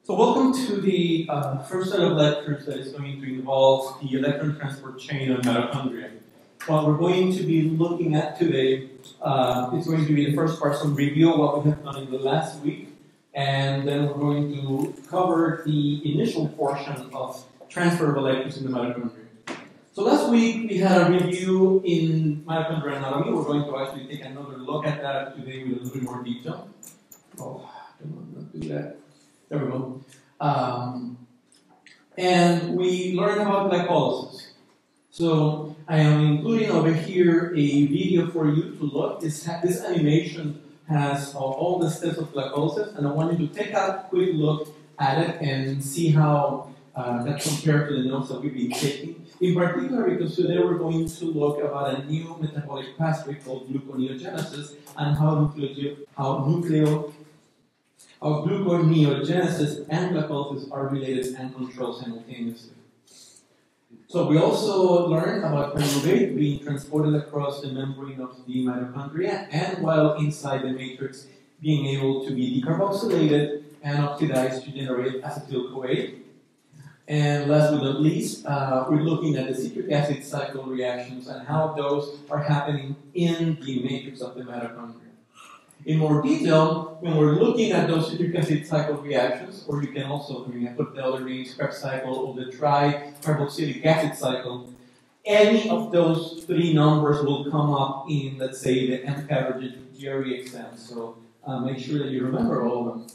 So welcome to the first set of lectures that is going to involve the electron transport chain of mitochondria. What we're going to be looking at today is going to be the first part, some review of what we have done in the last week, and then we're going to cover the initial portion of transfer of electrons in the mitochondria. So last week we had a review in mitochondrial anatomy. We're going to actually take another look at that today with a little bit more detail. Oh, I don't want to do that. There we go. And we learned about glycolysis. So I am including over here a video for you to look. This animation has all the steps of glycolysis, and I want you to take a quick look at it and see how that compares to the notes that we've been taking. In particular, because today we're going to look about a new metabolic pathway called gluconeogenesis and how gluconeogenesis and glycolysis are related and controlled simultaneously. So we also learned about pyruvate being transported across the membrane of the mitochondria, and while inside the matrix being able to be decarboxylated and oxidized to generate acetyl-CoA. And last but not least, we're looking at the citric acid cycle reactions and how those are happening in the matrix of the mitochondria. In more detail, when we're looking at those citric acid cycle reactions, or you can also, I put the other names, Krebs cycle or the tricarboxylic acid cycle, any of those three numbers will come up in, let's say, the MCAT exam. So make sure that you remember all of them.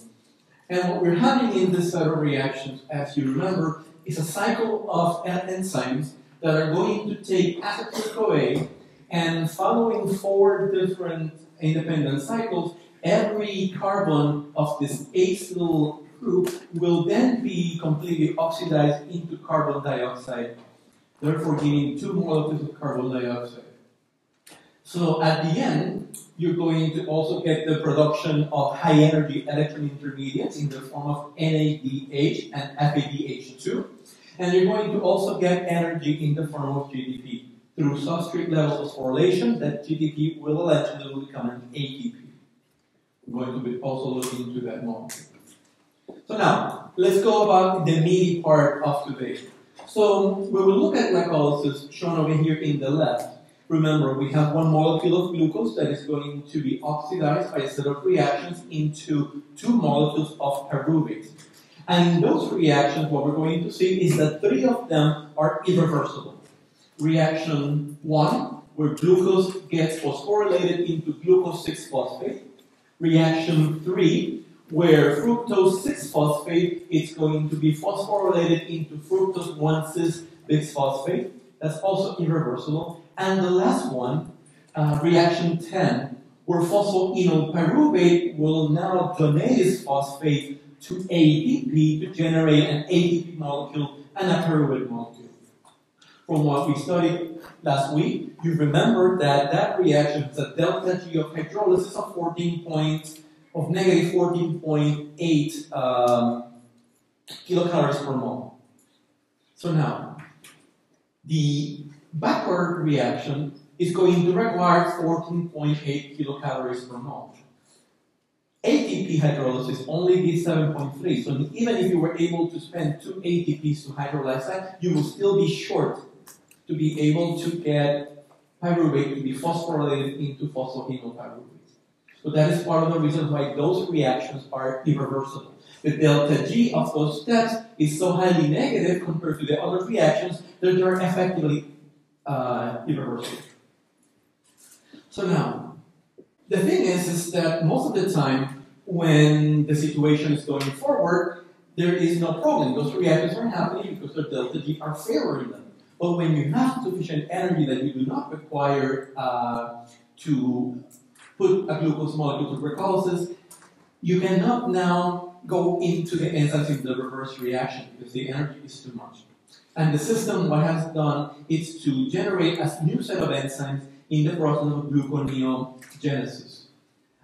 And what we're having in this set of reactions, as you remember, is a cycle of enzymes that are going to take acetyl-CoA and following 4 different independent cycles, every carbon of this acyl group will then be completely oxidized into carbon dioxide, therefore giving 2 molecules of carbon dioxide. So at the end, you're going to also get the production of high energy electron intermediates in the form of NADH and FADH2, and you're going to also get energy in the form of GDP. Through substrate level phosphorylation, that GDP will eventually become an ATP. We're going to be also looking into that more. So now, let's go about the meaty part of today. So we will look at glycolysis shown over here in the left. Remember, we have 1 molecule of glucose that is going to be oxidized by a set of reactions into 2 molecules of pyruvate. And in those reactions, what we're going to see is that 3 of them are irreversible. Reaction 1, where glucose gets phosphorylated into glucose 6-phosphate. Reaction 3, where fructose 6-phosphate is going to be phosphorylated into fructose 1,6-bisphosphate. That's also irreversible. And the last one, reaction 10, where phosphoenol pyruvate will now donate its phosphate to ATP to generate an ATP molecule and a pyruvate molecule. From what we studied last week, you remember that that reaction has a delta G of hydrolysis of negative 14.8 kilocalories per mole. So now, the backward reaction is going to require 14.8 kilocalories per mole. ATP hydrolysis only gives 7.3, so even if you were able to spend 2 ATPs to hydrolyze that, you will still be short to be able to get pyruvate to be phosphorylated into phosphoenol pyruvate. So that is part of the reason why those reactions are irreversible. The delta G of those steps is so highly negative compared to the other reactions that they're effectively irreversible. So now, the thing is that most of the time when the situation is going forward, there is no problem. Those reactions are happening because the delta G are favoring them. But when you have sufficient energy that you do not require to put a glucose molecule to glycolysis, you cannot now go into the enzymes in the reverse reaction because the energy is too much. And the system, what has done is to generate a new set of enzymes in the process of gluconeogenesis.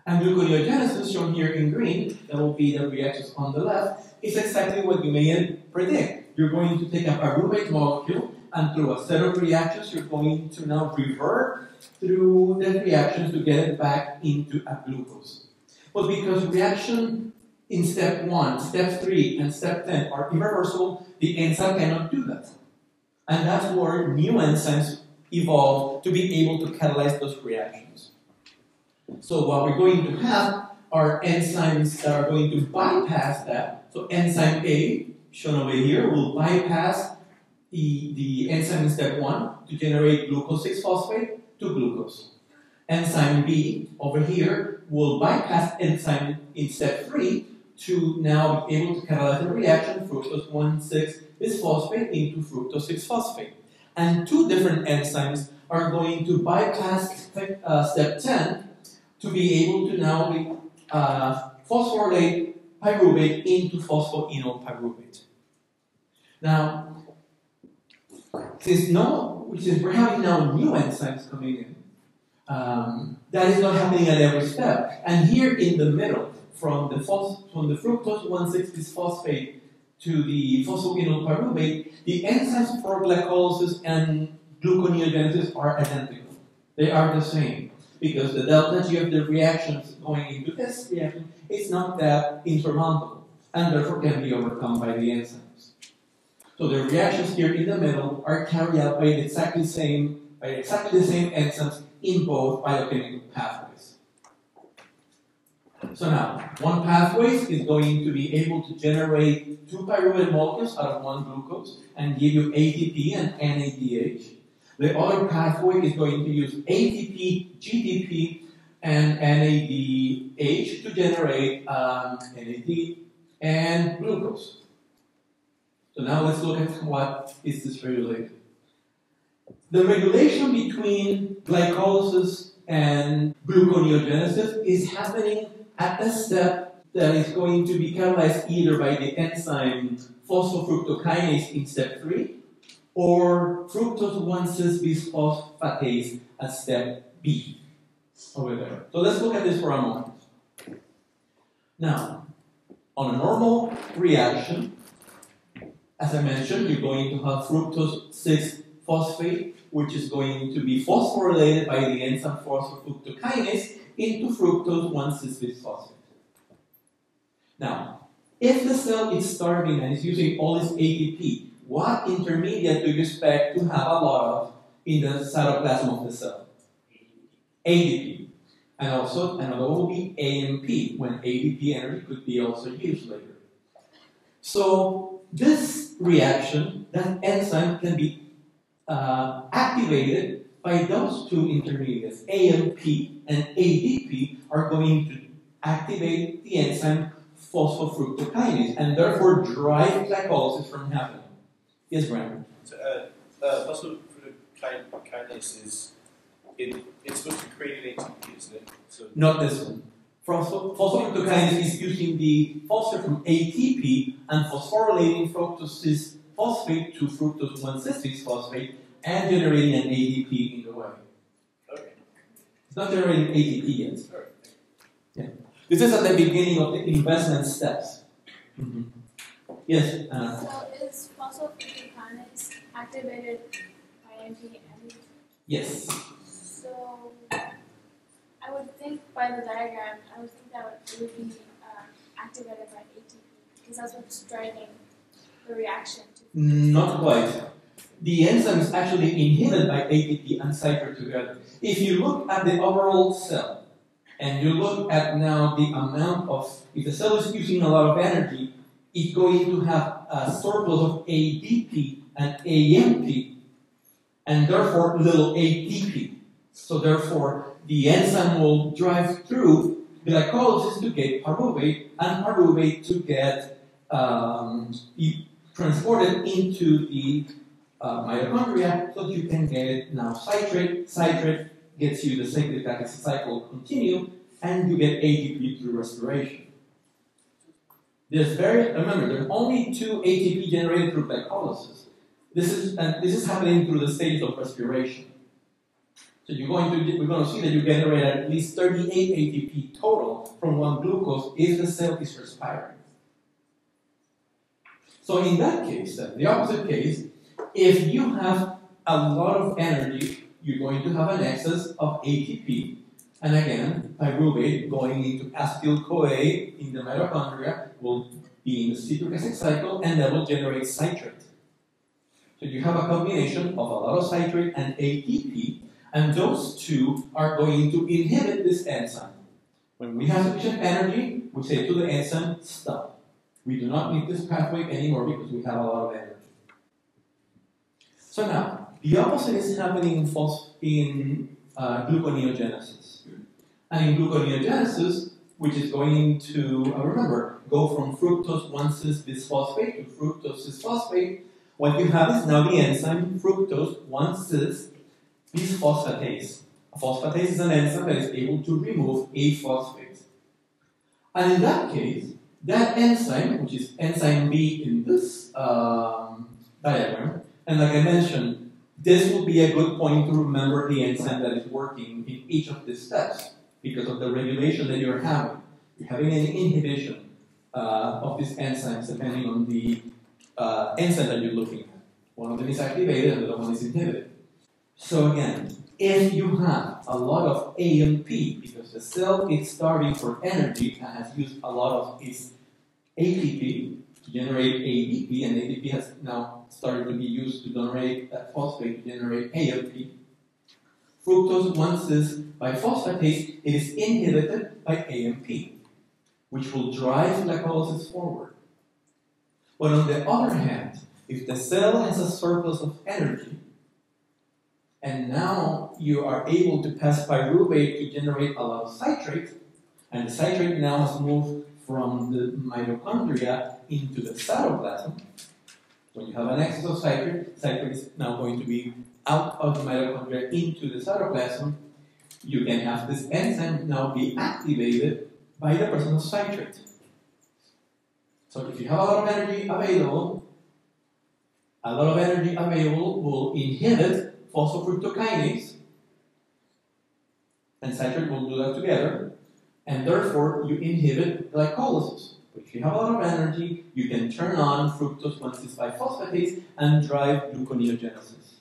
And gluconeogenesis, shown here in green, that will be the reactions on the left, is exactly what you may predict. You're going to take a pyruvate molecule, and through a set of reactions, you're going to now revert through the reactions to get it back into a glucose. But because reaction in step 1, step 3, and step 10 are irreversible, the enzyme cannot do that. And that's where new enzymes evolve to be able to catalyze those reactions. So what we're going to have are enzymes that are going to bypass that. So enzyme A, shown over here, will bypass the enzyme in step 1 to generate glucose 6-phosphate to glucose. Enzyme B, over here, will bypass enzyme in step 3 to now be able to catalyze the reaction fructose 1,6-bisphosphate into fructose 6-phosphate. And two different enzymes are going to bypass step 10 to be able to now phosphorylate pyruvate into phosphoenol pyruvate. Now, since we're having now new enzymes coming in, that is not happening at every step. And here in the middle, from the fructose 1,6-bisphosphate to the phosphoenol pyruvate, the enzymes for glycolysis and gluconeogenesis are identical. They are the same, because the delta G of the reactions going into this reaction is not that insurmountable, and therefore can be overcome by the enzymes. So the reactions here in the middle are carried out by exactly the same enzymes in both biochemical pathways. So now, one pathway is going to be able to generate 2 pyruvate molecules out of 1 glucose and give you ATP and NADH. The other pathway is going to use ATP, GTP, and NADH to generate NAD and glucose. So now let's look at what is this regulated. The regulation between glycolysis and gluconeogenesis is happening at a step that is going to be catalyzed either by the enzyme phosphofructokinase in step 3 or fructose 1,6-bisphosphatase at step B over there. So let's look at this for a moment. Now, on a normal reaction, as I mentioned, you're going to have fructose 6-phosphate, which is going to be phosphorylated by the enzyme phosphofructokinase into fructose 1,6-bisphosphate. Now, if the cell is starving and is using all this ATP, what intermediate do you expect to have a lot of in the cytoplasm of the cell? ADP. And also, another one will be AMP, when ADP energy could be also used later. So, this reaction, that enzyme can be activated by those two intermediates. AMP and ADP are going to activate the enzyme phosphofructokinase and therefore drive glycolysis from happening. Yes, Brandon? So, phosphofructokinase is, it's supposed to create an ATP, isn't it? So not this one. Phosphofructokinase is using the phosphate from ATP and phosphorylating fructose 6-phosphate to fructose 1,6-bisphosphate and generating an ADP in the way. Okay. It's not generating ATP yet. Sure. Yeah. This is at the beginning of the investment steps. Mm-hmm. Yes? So is phosphofructokinase activated by AMP and Yes. So I would think by the diagram, I would think that it would be activated by ATP because that's what's driving the reaction. Not quite. The enzyme is actually inhibited by ATP and citrate together. If you look at the overall cell, and you look at now the amount of, if the cell is using a lot of energy, it's going to have a surplus of ADP and AMP, and therefore little ATP. So therefore, the enzyme will drive through glycolysis to get pyruvate, and pyruvate to get transported into the mitochondria, so that you can get now citrate. Citrate gets you the cyclic acid cycle continue, and you get ATP through respiration. Remember, there's only 2 ATP generated through glycolysis. This is happening through the stages of respiration. So we're going to see that you generate at least 38 ATP total from 1 glucose if the cell is respiring. So in that case, then, the opposite case, if you have a lot of energy, you're going to have an excess of ATP, And again, pyruvate going into acetyl-CoA in the mitochondria will be in the citric acid cycle, and that will generate citrate. So you have a combination of a lot of citrate and ATP, and those two are going to inhibit this enzyme. When we have sufficient energy, we say to the enzyme, stop. We do not need this pathway anymore because we have a lot of energy. So now, the opposite is happening in gluconeogenesis. And in gluconeogenesis, which is going to, remember, go from fructose 1-cis bisphosphate to fructose cis-phosphate, what you have is now the enzyme fructose 1-cis bisphosphatase. A phosphatase is an enzyme that is able to remove a phosphate. And in that case, that enzyme, which is enzyme B in this diagram, and like I mentioned, this will be a good point to remember the enzyme that is working in each of these steps because of the regulation that you're having. You're having an inhibition of these enzymes depending on the enzyme that you're looking at. One of them is activated and the other one is inhibited. So again, if you have a lot of AMP, because the cell is starving for energy and has used a lot of its ATP to generate ADP, and ADP has now started to be used to generate that phosphate to generate AMP. Fructose 1-cis biphosphatase is inhibited by AMP, which will drive glycolysis forward. But on the other hand, if the cell has a surplus of energy, and now you are able to pass pyruvate to generate a lot of citrate, and the citrate now has moved from the mitochondria into the cytoplasm. When you have an excess of citrate, citrate is now going to be out of the mitochondria into the cytoplasm. You can have this enzyme now be activated by the presence of citrate. So if you have a lot of energy available, will inhibit phosphofructokinase, and citrate will do that together, and therefore you inhibit glycolysis. But if you have a lot of energy, you can turn on fructose 1-cis biphosphatase and drive gluconeogenesis.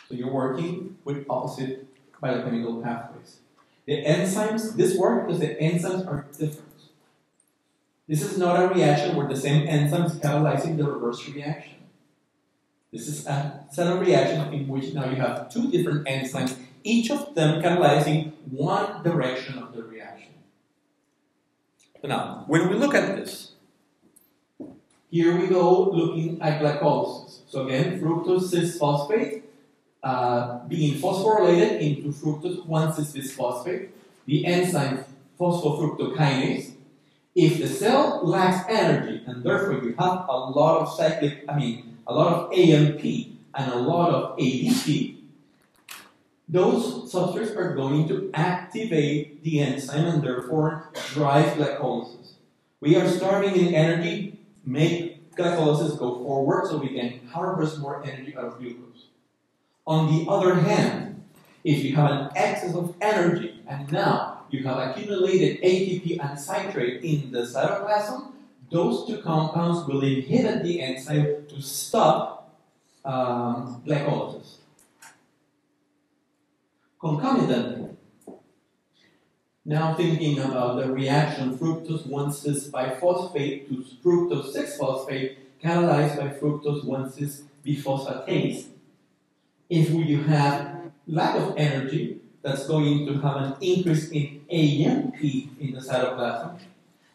So you're working with opposite biochemical pathways. The enzymes, this works because the enzymes are different. This is not a reaction where the same enzyme is catalyzing the reverse reaction. This is a set of reactions in which now you have two different enzymes, each of them catalyzing one direction of the reaction. So now, when we look at this, here we go looking at glycolysis. So again, fructose cis-phosphate being phosphorylated into fructose 1-cis bisphosphate, the enzyme phosphofructokinase. If the cell lacks energy and therefore you have a lot of a lot of AMP and a lot of ADP, those substrates are going to activate the enzyme and therefore drive glycolysis. We are starving in energy, make glycolysis go forward so we can harvest more energy out of glucose. On the other hand, if you have an excess of energy and now you have accumulated ATP and citrate in the cytoplasm, those two compounds will inhibit the enzyme to stop glycolysis. Concomitantly, now thinking about the reaction fructose 1-cis biphosphate to fructose 6-phosphate catalyzed by fructose 1-cis biphosphatase. If you have lack of energy, that's going to have an increase in AMP in the cytoplasm,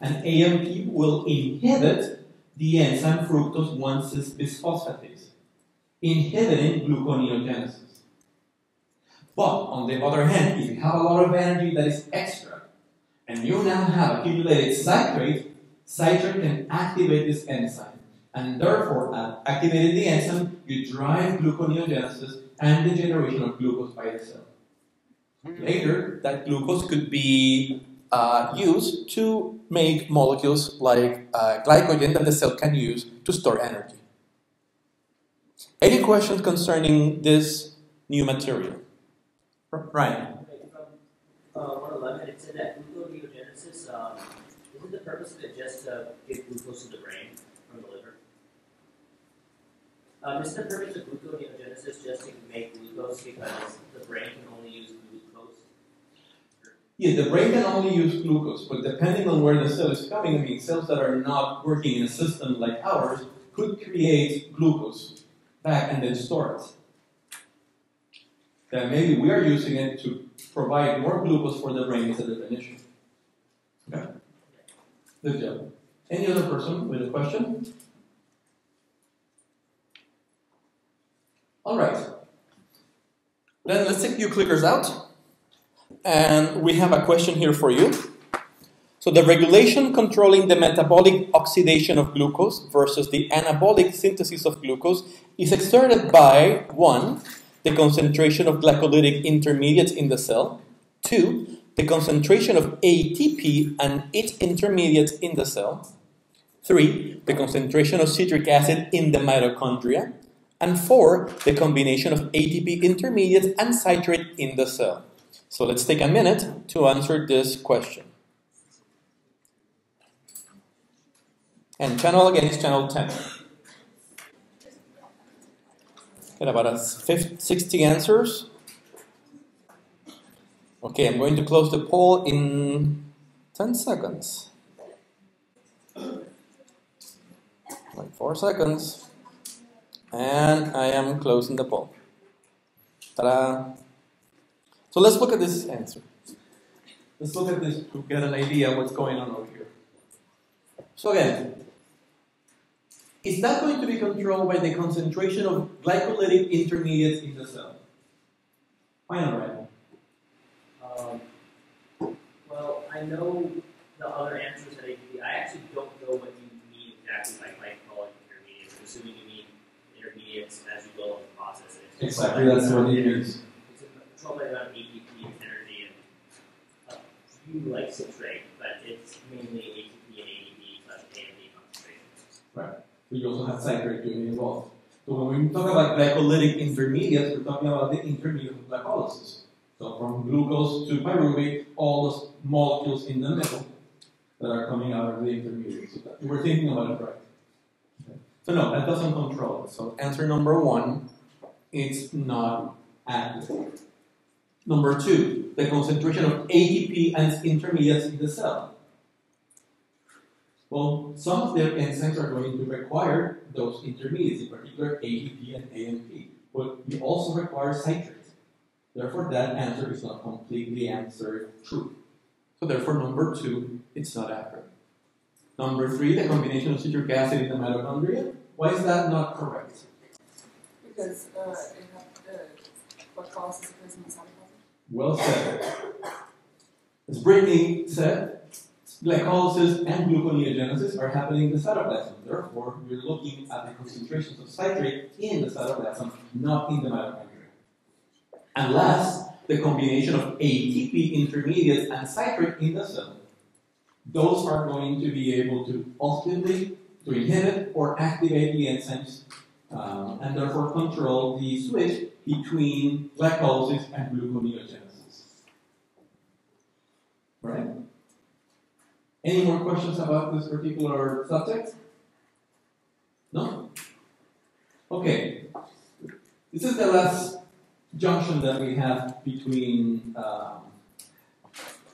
and AMP will inhibit the enzyme fructose 1-cis bisphosphatase, inhibiting gluconeogenesis. But on the other hand, if you have a lot of energy that is extra, and you now have accumulated citrate, citrate can activate this enzyme, and therefore, activating the enzyme, you drive gluconeogenesis and the generation of glucose by the cell. Later, that glucose could be used to make molecules like glycogen that the cell can use to store energy. Any questions concerning this new material? Ryan? From 111, it said that gluconeogenesis, isn't the purpose of it just to give glucose to the brain from the liver? Is the purpose of gluconeogenesis just to make glucose because the brain can only use glucose? Yeah, the brain can only use glucose, but depending on where the cell is coming, I mean, cells that are not working in a system like ours could create glucose back and then store it. Then maybe we are using it to provide more glucose for the brain as a definition. Okay? Good job. Any other person with a question? All right. Then let's take few clickers out. And we have a question here for you. So the regulation controlling the metabolic oxidation of glucose versus the anabolic synthesis of glucose is exerted by 1. The concentration of glycolytic intermediates in the cell. 2. The concentration of ATP and its intermediates in the cell. 3. The concentration of citric acid in the mitochondria. And 4. The combination of ATP intermediates and citrate in the cell. So let's take a minute to answer this question. And channel again is channel 10. Get about 60 answers. Okay, I'm going to close the poll in 10 seconds. Like 4 seconds. And I am closing the poll. Ta-da! So let's look at this answer. Let's look at this to get an idea of what's going on over here. So again, is that going to be controlled by the concentration of glycolytic intermediates in the cell? Why not, right? Well, I know the other answers that I actually don't know what you mean exactly by glycolic intermediates. I'm assuming you mean intermediates as you go along the process. Exactly, that's what it means. It's controlled by the amount of ATP and energy and you like citrate, but it's mainly ATP and ADP plus AMP concentrations. Right. So you also have citrate to be involved. So when we talk about glycolytic intermediates, we're talking about the intermediate of glycolysis. So from glucose to pyruvate, all those molecules in the middle that are coming out of the intermediate. So we're thinking about it right. Okay. So no, that doesn't control it. So answer number 1, it's not active. Number 2, the concentration of ATP and its intermediates in the cell. Well, some of their enzymes are going to require those intermediates, in particular ATP and AMP, but we also require citrate. Therefore, that answer is not completely answered true. So therefore, number 2, it's not accurate. Number 3, the combination of citric acid in the mitochondria. Why is that not correct? Because glycolysis occurs in the cytoplasm. Well said. As Brittany said, glycolysis and gluconeogenesis are happening in the cytoplasm. Therefore, we're looking at the concentrations of citrate in the cytoplasm, not in the mitochondria. And last, the combination of ATP intermediates and citrate in the cell. Those are going to be able to ultimately to inhibit or activate the enzymes and therefore control the switch between glycolysis and gluconeogenesis. Right? Any more questions about this particular subject? No? Okay. This is the last junction that we have between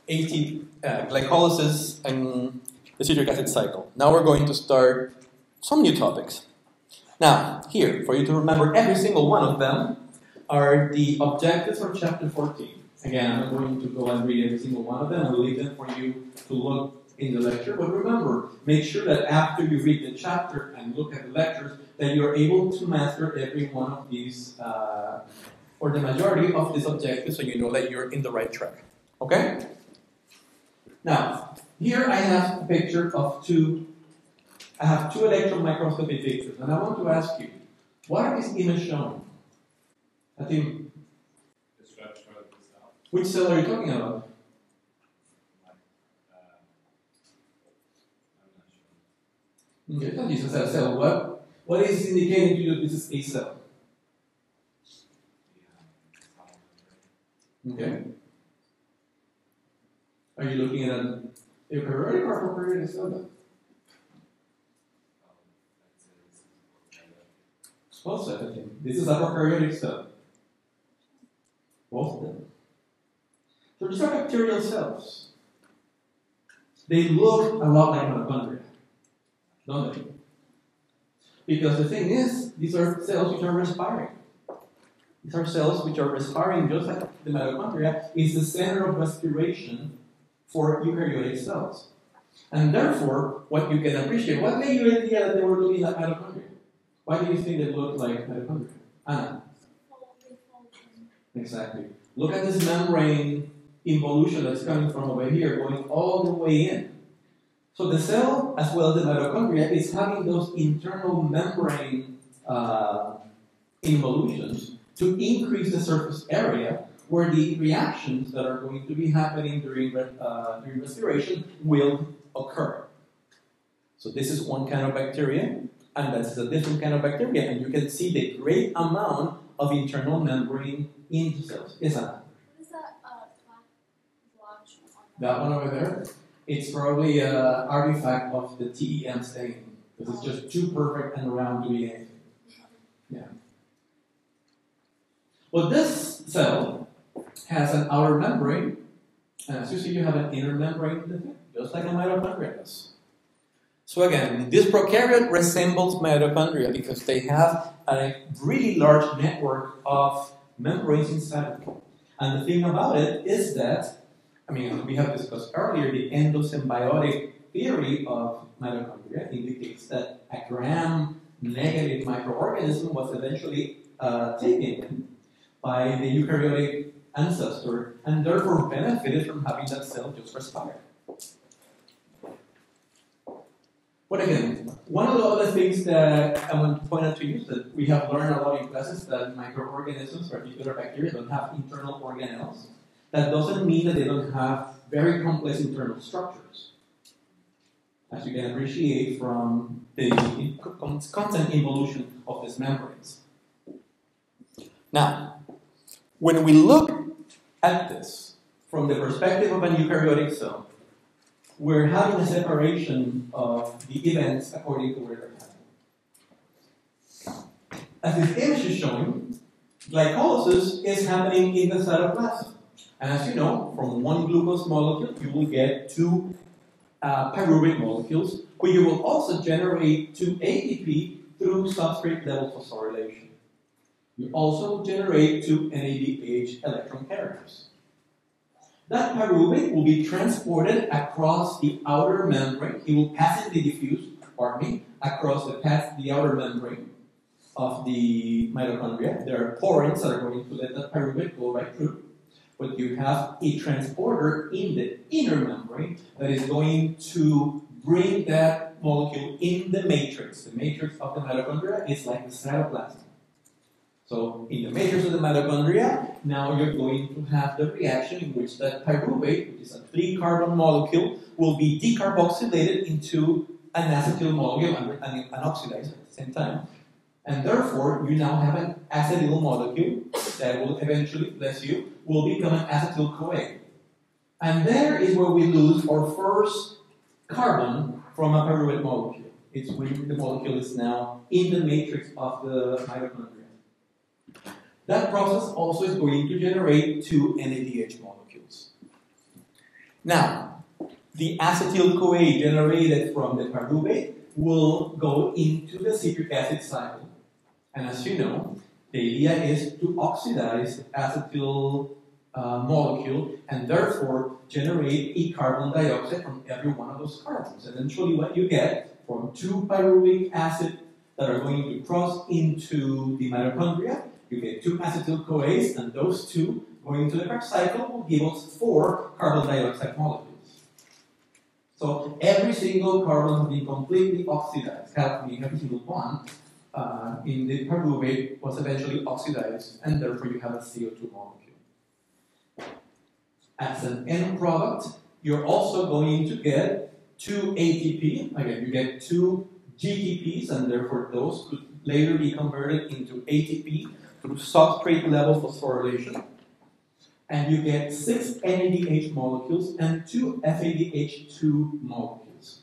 glycolysis and the citric acid cycle. Now we're going to start some new topics. Now, here, for you to remember every single one of them, are the objectives for chapter 14. Again, I'm not going to go and read every single one of them. I'll leave them for you to look in the lecture. But remember, make sure that after you read the chapter and look at the lectures, that you're able to master every one of these, or the majority of these objectives, so you know that you're in the right track. Okay? Now, here I have a picture of two electron microscopy pictures, and I want to ask you, what are these images showing? I think. Which cell are you talking about? Okay, this is a cell. What is indicating to you that this is a cell? Okay. Are you looking at an eukaryotic or prokaryotic cell? Both sides, I think. This is a prokaryotic cell. Both of them. So these are bacterial cells. They look a lot like mitochondria, don't they? Because the thing is, these are cells which are respiring. These are cells which are respiring just like the mitochondria is the center of respiration for eukaryotic cells. And therefore, what you can appreciate, what made you idea that they were looking like mitochondria? Why do you think they look like mitochondria? Anna? Exactly. Look at this membrane involution that's coming from over here, going all the way in. So the cell, as well as the mitochondria, is having those internal membrane involutions to increase the surface area where the reactions that are going to be happening during respiration will occur. So this is one kind of bacteria, and that's a different kind of bacteria, and you can see the great amount of internal membrane in the cells. Yes, Anna? What is that blotch on That one over there? It's probably an artifact of the TEM stain, because it's just too perfect and round to be anything. Yeah. Well, this cell has an outer membrane, and as you see, you have an inner membrane, just like a mitochondria does. So again, this prokaryote resembles mitochondria because they have a really large network of membranes inside of them. And the thing about it is that, we have discussed earlier, the endosymbiotic theory of mitochondria indicates that a gram-negative microorganism was eventually taken by the eukaryotic ancestor and therefore benefited from having that cell just respire. But again, one of the other things that I want to point out to you is that we have learned a lot in classes that microorganisms, particular bacteria, don't have internal organelles. That doesn't mean that they don't have very complex internal structures, as you can appreciate from the constant evolution of these membranes. Now, when we look at this from the perspective of a eukaryotic cell, we're having a separation of the events according to where they're happening. As this image is showing, glycolysis is happening in the cytoplasm. And as you know, from one glucose molecule, you will get two pyruvic molecules, but you will also generate two ATP through substrate level phosphorylation. You also generate two NADH electron carriers. That pyruvic will be transported across the outer membrane. It will passively diffuse, across the outer membrane of the mitochondria. There are porins that are going to let that pyruvic go right through. But you have a transporter in the inner membrane that is going to bring that molecule in the matrix. The matrix of the mitochondria is like the cytoplasm. So in the matrix of the mitochondria, now you're going to have the reaction in which that pyruvate, which is a 3-carbon molecule, will be decarboxylated into an acetyl molecule and oxidized at the same time. And therefore, you now have an acetyl molecule that will eventually, will become an acetyl-CoA. And there is where we lose our first carbon from a pyruvate molecule. It's when the molecule is now in the matrix of the mitochondria. That process also is going to generate two NADH molecules. Now, the acetyl-CoA generated from the pyruvate will go into the citric acid cycle. And as you know, the idea is to oxidize the acetyl molecule and therefore generate a carbon dioxide from every one of those carbons. Eventually what you get from two pyruvic acid that are going to cross into the mitochondria, you get two acetyl-CoAs, and those two going into the Krebs cycle will give us 4 carbon dioxide molecules. So every single carbon has been completely oxidized, every single one in the pyruvate was eventually oxidized, and therefore you have a CO2 molecule. As an end product, you're also going to get 2 ATP. Again, you get 2 GTPs, and therefore those could later be converted into ATP through substrate level phosphorylation. And you get 6 NADH molecules and 2 FADH2 molecules.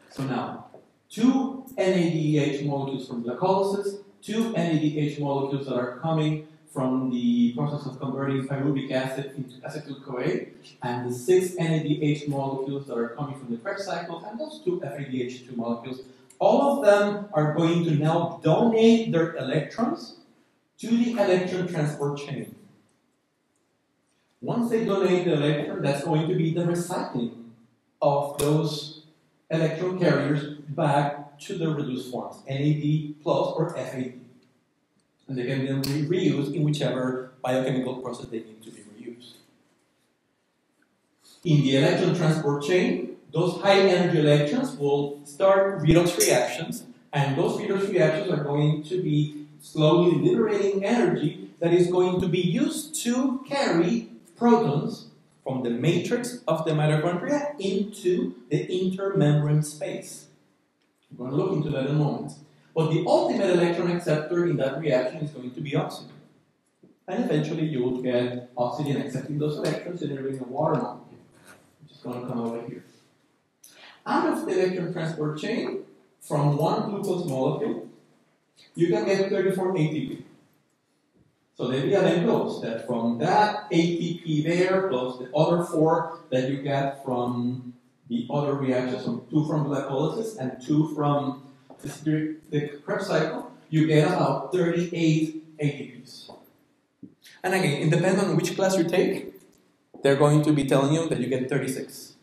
So now, 2 NADH molecules from glycolysis, 2 NADH molecules that are coming from the process of converting pyruvic acid into acetyl-CoA, and the 6 NADH molecules that are coming from the Krebs cycle, and those 2 FADH2 molecules, all of them are going to now donate their electrons to the electron transport chain. Once they donate the electron, that's going to be the recycling of those electron carriers back to the reduced forms, NAD plus or FAD. And they can then be reused in whichever biochemical process they need to be reused. In the electron transport chain, those high energy electrons will start redox reactions, and those redox reactions are going to be slowly liberating energy that is going to be used to carry protons from the matrix of the mitochondria into the intermembrane space. We're going to look into that in a moment. But the ultimate electron acceptor in that reaction is going to be oxygen. And eventually you will get oxygen accepting those electrons, generating a water molecule, which is going to come over here. Out of the electron transport chain, from one glucose molecule, you can get 34 ATP. So the idea then goes that from that ATP there, plus the other 4 that you get from the other reactions, so 2 from glycolysis and 2 from the Krebs cycle, you get about 38 ATPs. And again, independent on which class you take, they're going to be telling you that you get 36.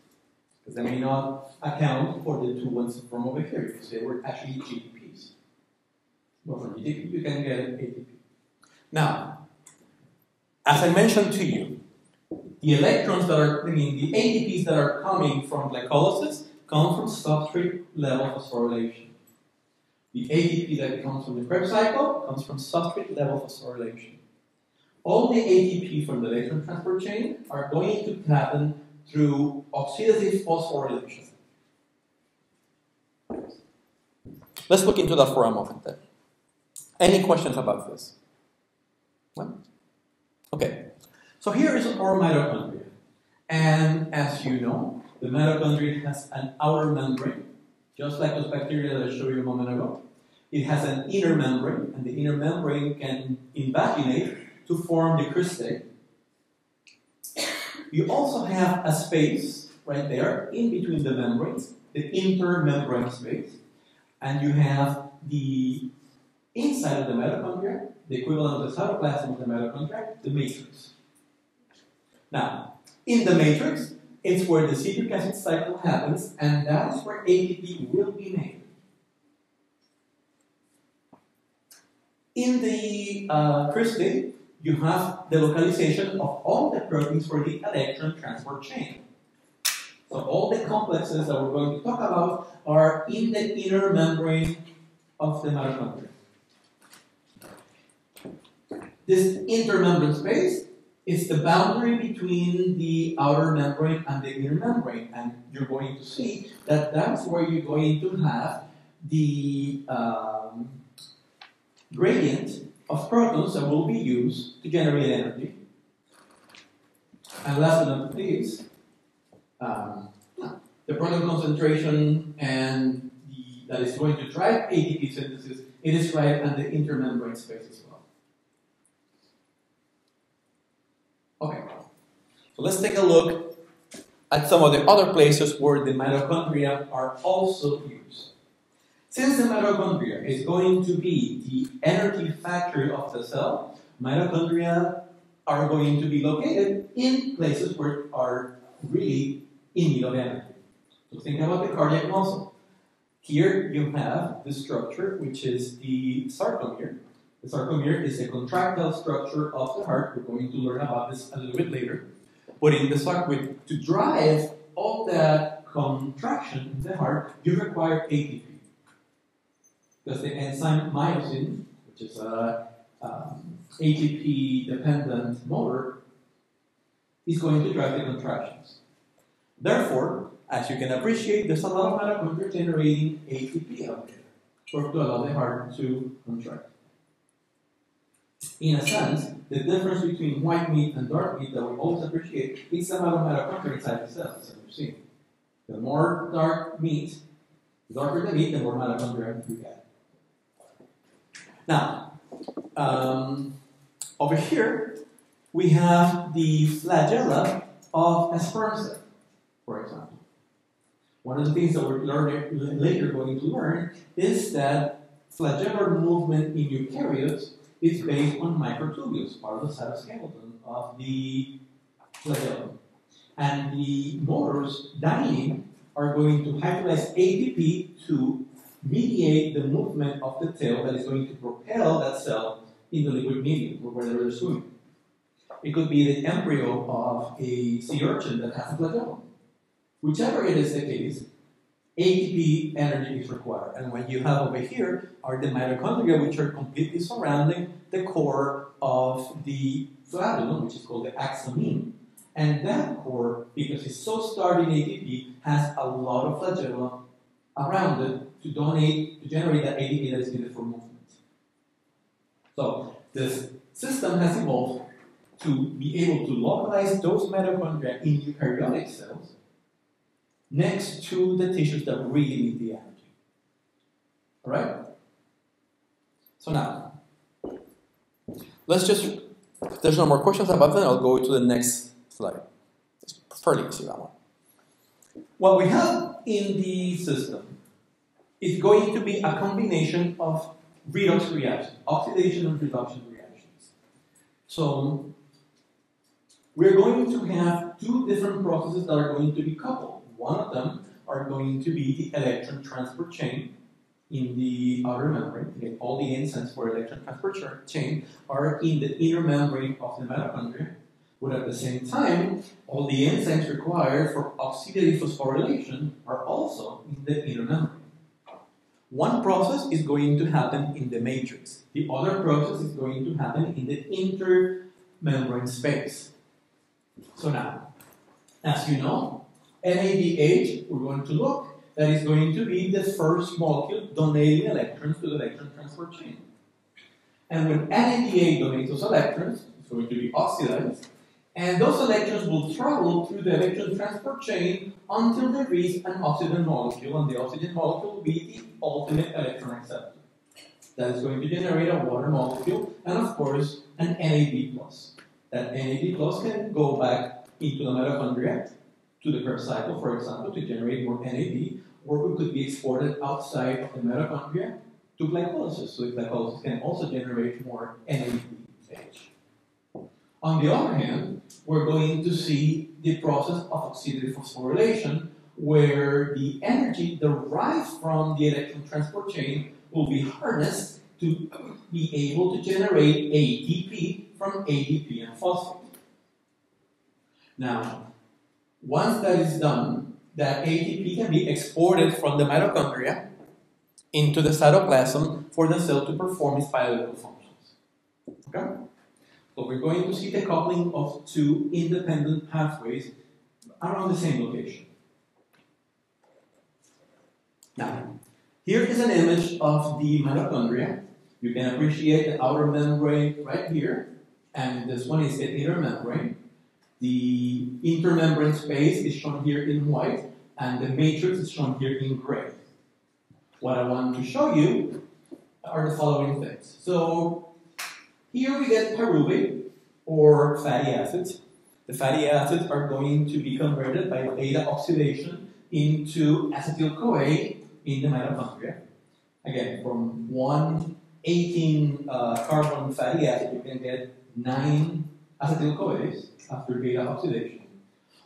Because they may not account for the 2 ones from over here, because they were actually GTPs. Well, from GTP, you can get ATP. Now, as I mentioned to you, the electrons that are, the ATPs that are coming from glycolysis come from substrate level phosphorylation. The ATP that comes from the Krebs cycle comes from substrate level phosphorylation. All the ATP from the electron transport chain are going to happen through oxidative phosphorylation. Let's look into that for a moment then. Any questions about this? Well, okay. So here is our mitochondria. And as you know, the mitochondria has an outer membrane, just like those bacteria that I showed you a moment ago. It has an inner membrane, and the inner membrane can invaginate to form the cristae. You also have a space right there in between the membranes, the intermembrane space, and you have the inside of the mitochondria, the equivalent of the cytoplasm of the mitochondria, the matrix. Now, in the matrix, it's where the citric acid cycle happens, and that is where ATP will be made. In the cristae, you have the localization of all the proteins for the electron transport chain. So all the complexes that we're going to talk about are in the inner membrane of the mitochondria. This intermembrane space is the boundary between the outer membrane and the inner membrane, and you're going to see that that's where you're going to have the gradient of protons that will be used to generate energy. And last but not least, the proton concentration and that is going to drive ATP synthesis, it is right at the intermembrane space as well. Okay, so let's take a look at some of the other places where the mitochondria are also used. Since the mitochondria is going to be the energy factory of the cell, mitochondria are going to be located in places where are really in need of energy. So think about the cardiac muscle. Here you have the structure, which is the sarcomere. The sarcomere is a contractile structure of the heart. We're going to learn about this a little bit later. But in the sarcomere, to drive all that contraction in the heart, you require ATP. Because the enzyme myosin, which is a ATP-dependent motor, is going to drive the contractions. Therefore, as you can appreciate, there's a lot of mitochondria generating ATP out there, or to allow the heart to contract. In a sense, the difference between white meat and dark meat that we always appreciate is the amount of mitochondria inside the cells, as we've seen. The more dark meat, the darker the meat, the more mitochondria you get. Now, Over here, we have the flagella of a sperm cell, for example. One of the things that we're later going to learn is that flagellar movement in eukaryotes is based on microtubules, part of the cytoskeleton of the flagellum. And the motors dyning are going to hydrolyze ATP to mediate the movement of the tail that is going to propel that cell in the liquid medium or wherever they're swimming. It could be the embryo of a sea urchin that has a flagellum. Whichever it is the case, ATP energy is required. And what you have over here are the mitochondria, which are completely surrounding the core of the flagellum, which is called the axoneme. And that core, because it's so starved in ATP, has a lot of flagella around it to generate that ATP that is needed for movement. So this system has evolved to be able to localize those mitochondria in eukaryotic cells next to the tissues that really need the energy. All right? So now, let's just, if there's no more questions about that, I'll go to the next slide. It's fairly easy, that one. What we have in the system is going to be a combination of redox reactions, oxidation and reduction reactions. So, we're going to have two different processes that are going to be coupled. One of them are going to be the electron transport chain in the outer membrane. Again, all the enzymes for electron transport chain are in the inner membrane of the mitochondria, but at the same time, all the enzymes required for oxidative phosphorylation are also in the inner membrane. One process is going to happen in the matrix. The other process is going to happen in the intermembrane space. So now, as you know, NADH, we're going to look, that is going to be the first molecule donating electrons to the electron transport chain. And when NADH donates those electrons, it's going to be oxidized, and those electrons will travel through the electron transport chain until they reach an oxygen molecule, and the oxygen molecule will be the ultimate electron acceptor. That is going to generate a water molecule, and of course, an NAD+. That NAD+ can go back into the mitochondria, to the Krebs cycle, for example, to generate more NAD, or it could be exported outside of the mitochondria to glycolysis. So the glycolysis can also generate more NADH. On the other hand, we're going to see the process of oxidative phosphorylation, where the energy derived from the electron transport chain will be harnessed to be able to generate ATP from ADP and phosphate. Now, once that is done, that ATP can be exported from the mitochondria into the cytoplasm for the cell to perform its biological functions. Okay? So we're going to see the coupling of two independent pathways around the same location. Now, here is an image of the mitochondria. You can appreciate the outer membrane right here, and this one is the inner membrane. The intermembrane space is shown here in white, and the matrix is shown here in gray. What I want to show you are the following things. So here we get pyruvate, or fatty acids. The fatty acids are going to be converted by beta oxidation into acetyl-CoA in the mitochondria. Again, from 118 carbon fatty acid, you can get 9 acetyl-CoAs after beta oxidation.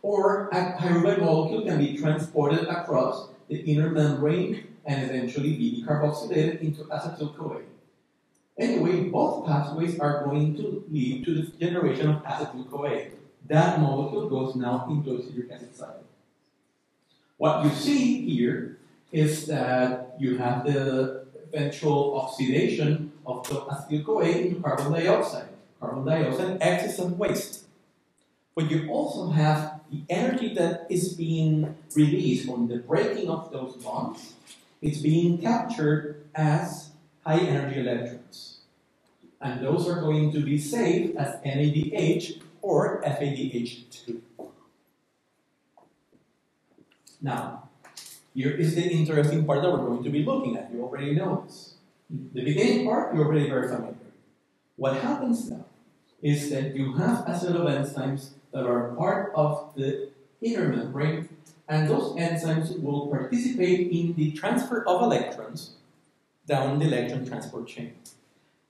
Or a pyruvate molecule can be transported across the inner membrane and eventually be decarboxylated into acetyl-CoA. Anyway, both pathways are going to lead to the generation of acetyl-CoA. That molecule goes now into a citric acid cycle. What you see here is that you have the eventual oxidation of the acetyl-CoA into carbon dioxide. Carbon dioxide acts as a waste. But you also have the energy that is being released from the breaking of those bonds. It's being captured as high energy electrons. And those are going to be saved as NADH or FADH2. Now, here is the interesting part that we're going to be looking at. You already know this. The beginning part, you're already very familiar. What happens now is that you have a set of enzymes that are part of the inner membrane, and those enzymes will participate in the transfer of electrons down the electron transport chain.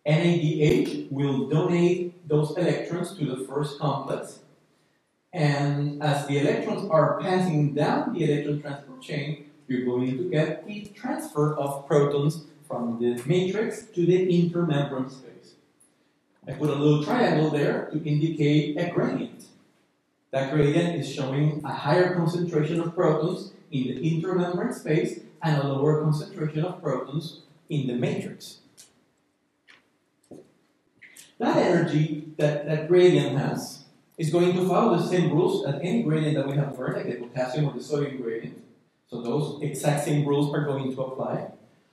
NADH will donate those electrons to the first complex, and as the electrons are passing down the electron transport chain, you're going to get the transfer of protons from the matrix to the intermembrane space. I put a little triangle there to indicate a gradient. That gradient is showing a higher concentration of protons in the intermembrane space and a lower concentration of protons in the matrix. That energy that gradient has is going to follow the same rules as any gradient that we have learned, like the potassium or the sodium gradient. So those exact same rules are going to apply.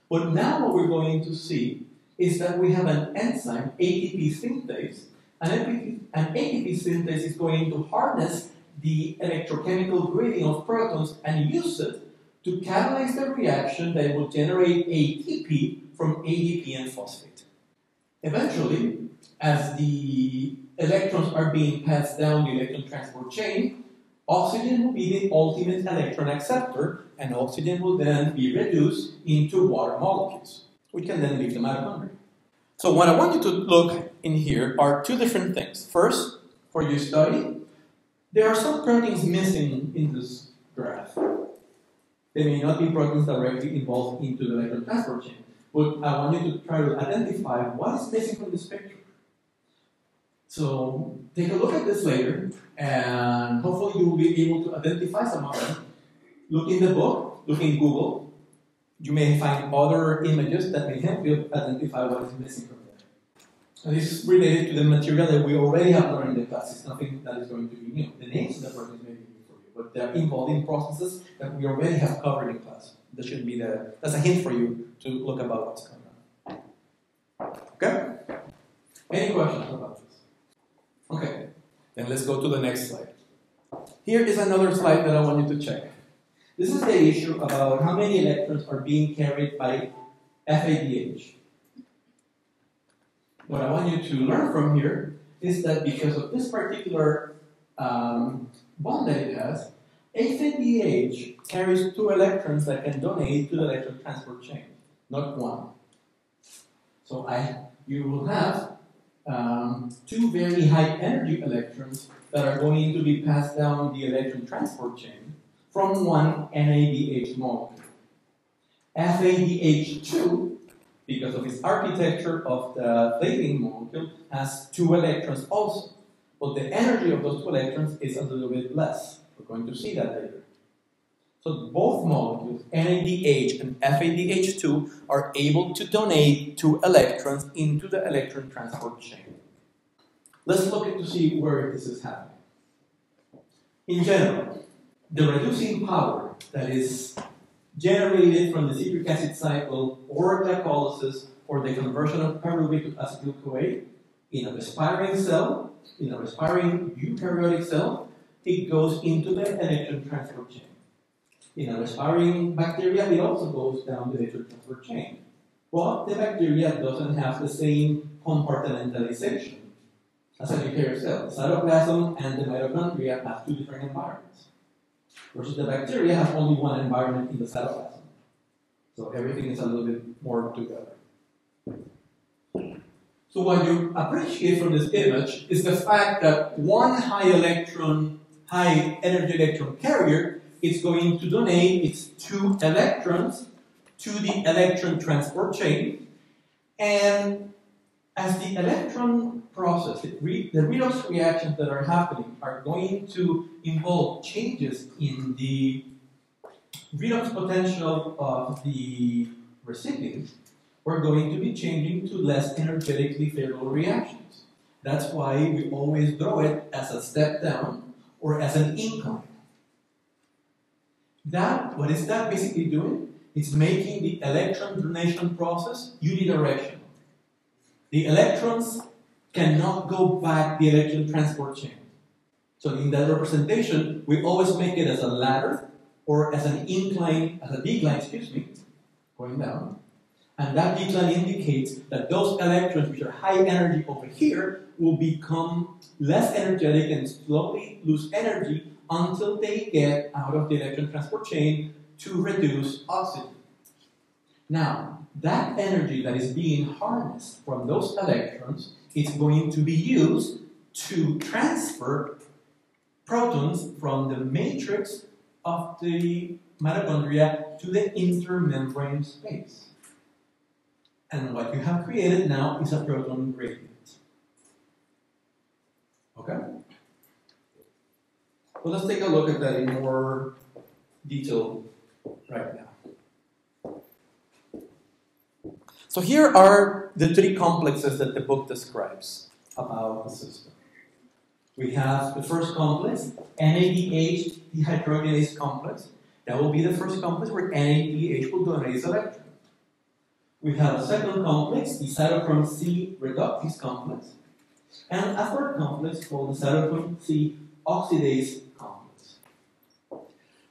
But now what we're going to see is that we have an enzyme, ATP synthase, and ATP synthase is going to harness the electrochemical gradient of protons and use it to catalyze the reaction that will generate ATP from ADP and phosphate. Eventually, as the electrons are being passed down the electron transport chain, oxygen will be the ultimate electron acceptor, and oxygen will then be reduced into water molecules, which can then leave the mitochondria. So what I want you to look in here are two different things. First, for your study, there are some proteins missing in this graph. They may not be proteins directly involved into the electron transport chain, but I want you to try to identify what is missing from this picture. So take a look at this later, and hopefully you will be able to identify some of them. Look in the book, look in Google. You may find other images that may help you identify what is missing from there. And this is related to the material that we already have learned in the class. It's nothing that is going to be new. The names of the proteins may be new for you, but they're involved in processes that we already have covered in class. That should be that's a hint for you to look about what's going on. Okay? Any questions about this? Okay, then let's go to the next slide. Here is another slide that I want you to check. This is the issue about how many electrons are being carried by FADH. What I want you to learn from here is that because of this particular bond that it has, FADH carries 2 electrons that can donate to the electron transport chain, not 1. So you will have 2 very high energy electrons that are going to be passed down the electron transport chain from one NADH molecule. FADH2, because of its architecture of the flavin molecule, has 2 electrons also. But the energy of those 2 electrons is a little bit less. We're going to see that later. So both molecules, NADH and FADH2, are able to donate 2 electrons into the electron transport chain. Let's look to see where this is happening. In general, the reducing power that is generated from the citric acid cycle or glycolysis or the conversion of pyruvate to acetyl-CoA in a respiring cell, in a respiring eukaryotic cell, it goes into the electron transport chain. In a respiring bacteria, it also goes down the electron transport chain. But the bacteria doesn't have the same compartmentalization as a eukaryotic cell. The cytoplasm and the mitochondria have 2 different environments, versus the bacteria have only one environment in the cytoplasm. So everything is a little bit more together. So what you appreciate from this image is the fact that one high energy electron carrier is going to donate its 2 electrons to the electron transport chain, and as the electron process, the redox reactions that are happening are going to involve changes in the redox potential of the recipient. We're going to be changing to less energetically favorable reactions. That's why we always draw it as a step down or as an incline. What is that basically doing? It's making the electron donation process unidirectional. The electrons cannot go back the electron transport chain. So in that representation, we always make it as a ladder or as an incline, as a decline, going down. And that decline indicates that those electrons which are high energy over here will become less energetic and slowly lose energy until they get out of the electron transport chain to reduce oxygen. Now, that energy that is being harnessed from those electrons is going to be used to transfer protons from the matrix of the mitochondria to the intermembrane space. And what you have created now is a proton gradient. Okay? Well, let's take a look at that in more detail right now. So here are the three complexes that the book describes about the system. We have the first complex, NADH dehydrogenase complex. That will be the first complex where NADH will donate its electron. We have a second complex, the cytochrome C reductase complex, and a third complex called the cytochrome C oxidase complex.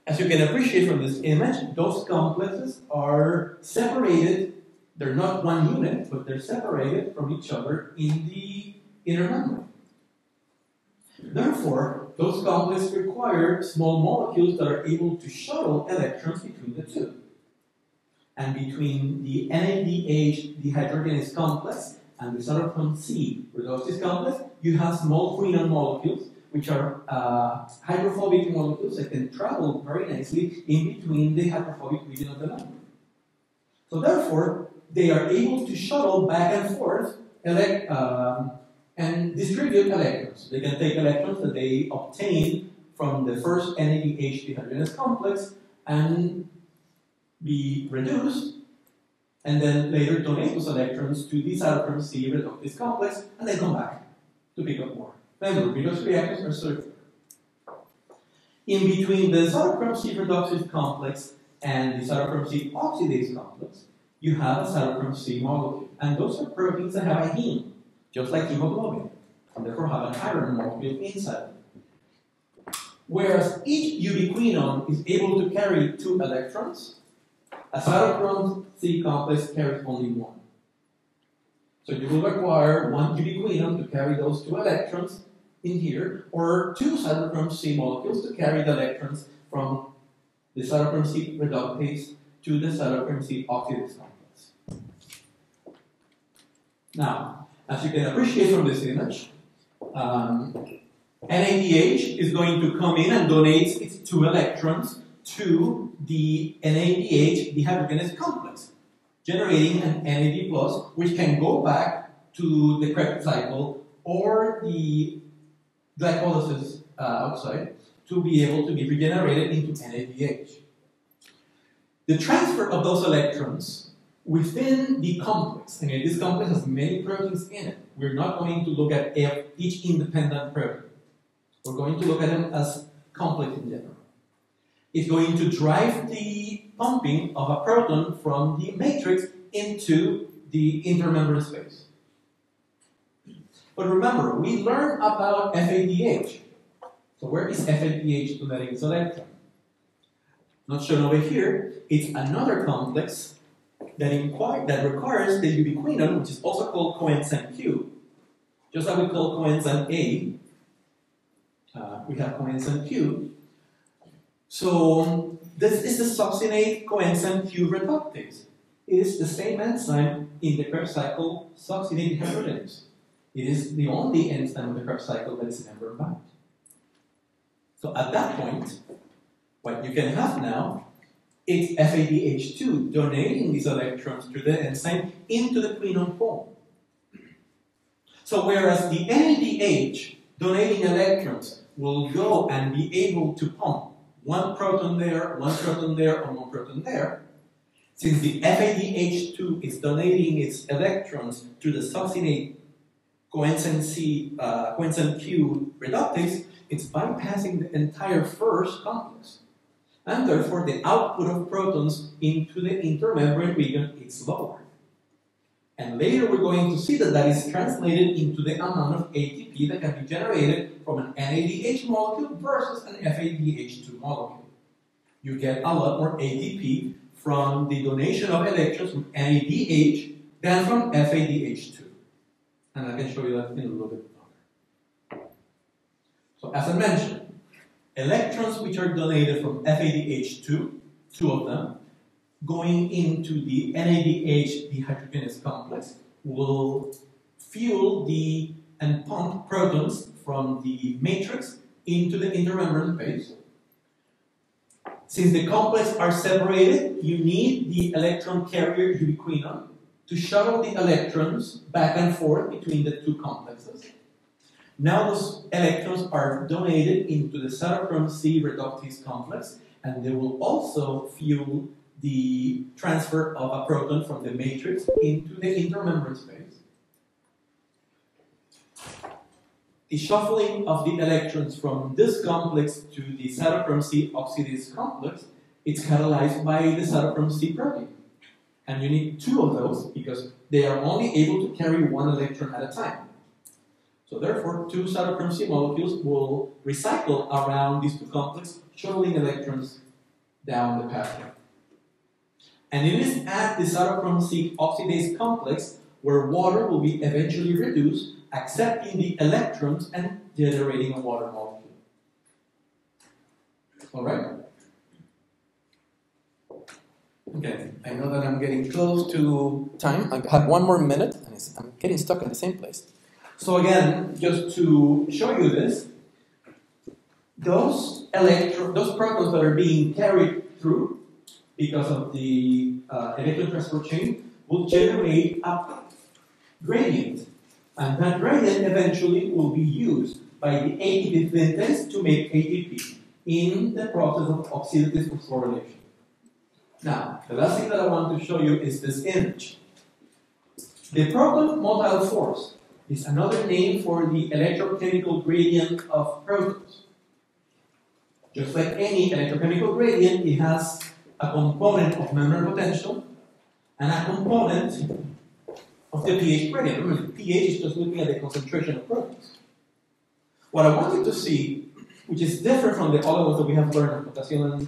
As you can appreciate from this image, those complexes are separated. They're not one unit, but they're separated from each other in the inner membrane. Therefore, those complexes require small molecules that are able to shuttle electrons between the two. And between the NADH dehydrogenase complex and the cytochrome C redox complex, you have small quinone molecules, which are hydrophobic molecules that can travel very nicely in between the hydrophobic region of the membrane. So therefore, they are able to shuttle back and forth and distribute electrons. They can take electrons that they obtain from the first NADH dehydrogenase complex and be reduced, and then later donate those electrons to the cytochrome C reductase complex, and then come back to pick up more. Remember, redox reactions are circular. In between the cytochrome C reductase complex and the cytochrome C oxidase complex, you have a cytochrome C molecule, and those are proteins that have a heme, just like hemoglobin, and therefore have an iron molecule inside them. Whereas each ubiquinone is able to carry 2 electrons, a cytochrome C complex carries only 1. So you will require 1 ubiquinone to carry those 2 electrons in here, or 2 cytochrome C molecules to carry the electrons from the cytochrome C reductase to the cytochrome C oxidase complex. Now, as you can appreciate from this image, NADH is going to come in and donate its 2 electrons to the NADH dehydrogenase complex, generating an NAD+, which can go back to the Krebs cycle or the glycolysis outside to be able to be regenerated into NADH. The transfer of those electrons within the complex, and this complex has many proteins in it. We're not going to look at each independent protein. We're going to look at them as complex in general. It's going to drive the pumping of a proton from the matrix into the intermembrane space. But remember, we learned about FADH. So where is FADH donating its electron? Not shown over here. It's another complex that requires the ubiquinone, which is also called coenzyme Q. Just like we call coenzyme A, we have coenzyme Q. So this is the succinate coenzyme Q reductase. It is the same enzyme in the Krebs cycle, succinate dehydrogenase. It is the only enzyme of the Krebs cycle that is membrane bound. So at that point, what you can have now is FADH2 donating these electrons to the enzyme into the quinone form. So whereas the NADH donating electrons will go and be able to pump 1 proton there, 1 proton there, or 1 proton there, since the FADH2 is donating its electrons to the succinate coenzyme Q reductase, it's bypassing the entire first complex. And therefore, the output of protons into the intermembrane region is lower. And later, we're going to see that that is translated into the amount of ATP that can be generated from an NADH molecule versus an FADH2 molecule. You get a lot more ATP from the donation of electrons from NADH than from FADH2. And I can show you that in a little bit longer. So as I mentioned, electrons which are donated from FADH2, 2 of them, going into the NADH dehydrogenase complex will fuel and pump protons from the matrix into the intermembrane space. Since the complexes are separated, you need the electron carrier ubiquinon to shuttle the electrons back and forth between the two complexes. Now those electrons are donated into the cytochrome C reductase complex, and they will also fuel the transfer of a proton from the matrix into the intermembrane space. The shuffling of the electrons from this complex to the cytochrome C oxidase complex, it's catalyzed by the cytochrome C protein. And you need 2 of those because they are only able to carry 1 electron at a time. So therefore, 2 cytochrome C molecules will recycle around these 2 complexes, shuttling electrons down the pathway. And it is at the cytochrome C oxidase complex where water will be eventually reduced, accepting the electrons and generating a water molecule. All right? Okay, I know that I'm getting close to time. I have 1 more minute, and I'm getting stuck in the same place. So again, just to show you this, those protons that are being carried through because of the electron transport chain will generate a gradient. And that gradient eventually will be used by the ATP synthase to make ATP in the process of oxidative phosphorylation. Now, the last thing that I want to show you is this image. The proton motile force is another name for the electrochemical gradient of protons. Just like any electrochemical gradient, it has a component of membrane potential and a component of the pH gradient. Remember, pH is just looking at the concentration of protons. What I want you to see, which is different from the other ones that we have learned, potassium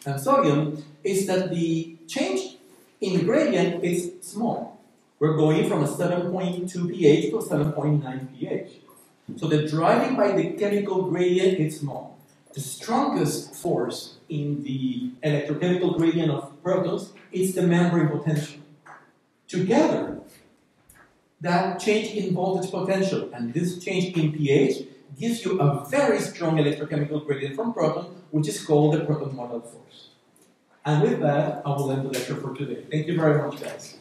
and sodium, is that the change in gradient is small. We're going from a 7.2 pH to a 7.9 pH. So the driving by the chemical gradient is small. The strongest force in the electrochemical gradient of protons is the membrane potential. Together, that change in voltage potential and this change in pH gives you a very strong electrochemical gradient from proton, which is called the proton motile force. And with that, I will end the lecture for today. Thank you very much, guys.